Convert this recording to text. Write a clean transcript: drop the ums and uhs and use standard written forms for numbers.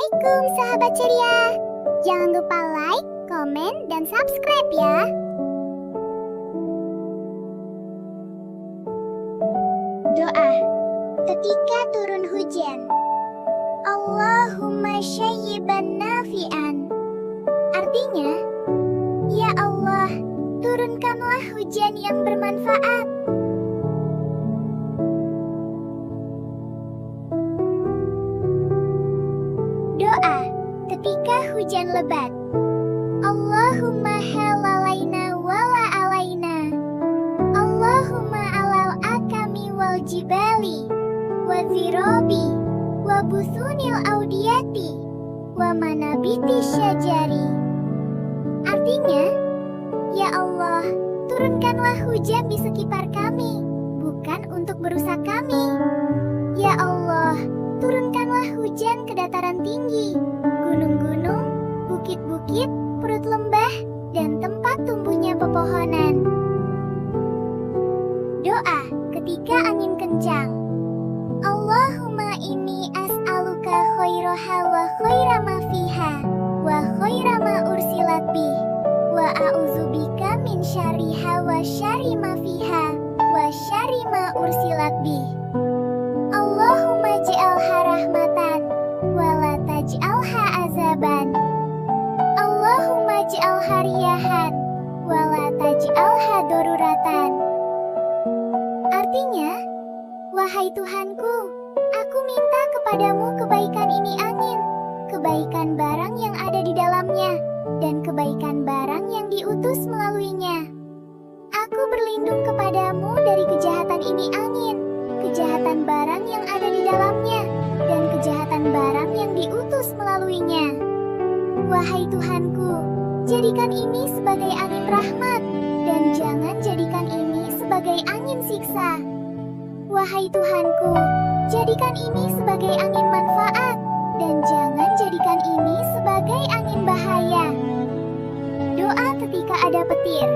Assalamualaikum sahabat ceria. Jangan lupa like, komen, dan subscribe ya. Doa ketika turun hujan. Allahumma syayyiban nafi'an. Artinya, ya Allah, turunkanlah hujan yang bermanfaat. Doa ketika hujan lebat. Allahumma halalaina wala alaina. Allahumma alal akami wal jibali wa zirobi wa busunil audiyati wa manabiti syajari. Artinya, ya Allah, turunkanlah hujan di sekitar kami, bukan untuk merusak kami. Ya Allah, turunkanlah hujan ke dataran tinggi, gunung-gunung, bukit-bukit, perut lembah, dan tempat tumbuhnya pepohonan. Doa ketika angin kencang. Allahumma inni as'aluka khairaha wa khaira ma fiha wa khaira ma ursilat bih wa a'udzubika min syarriha wa syarri ma fiha wa syarri ma ursilat bih. Allahumma ja'alha rahmatan wa la taj'alha azaban. Allahumma ja'alha riyahan wa la taj'alha daruratan. Artinya, wahai Tuhanku, aku minta kepadamu kebaikan ini angin, kebaikan barang yang ada di dalamnya, dan kebaikan barang yang diutus melaluinya. Aku berlindung kepadamu dari kejahatan ini angin, kejahatan barang yang ada di dalamnya, dan kejahatan barang yang diutus melaluinya. Wahai Tuhanku, jadikan ini sebagai angin rahmat, dan jangan jadikan ini sebagai angin siksa. Wahai Tuhanku, jadikan ini sebagai angin manfaat, dan jangan jadikan ini sebagai angin bahaya. Doa ketika ada petir.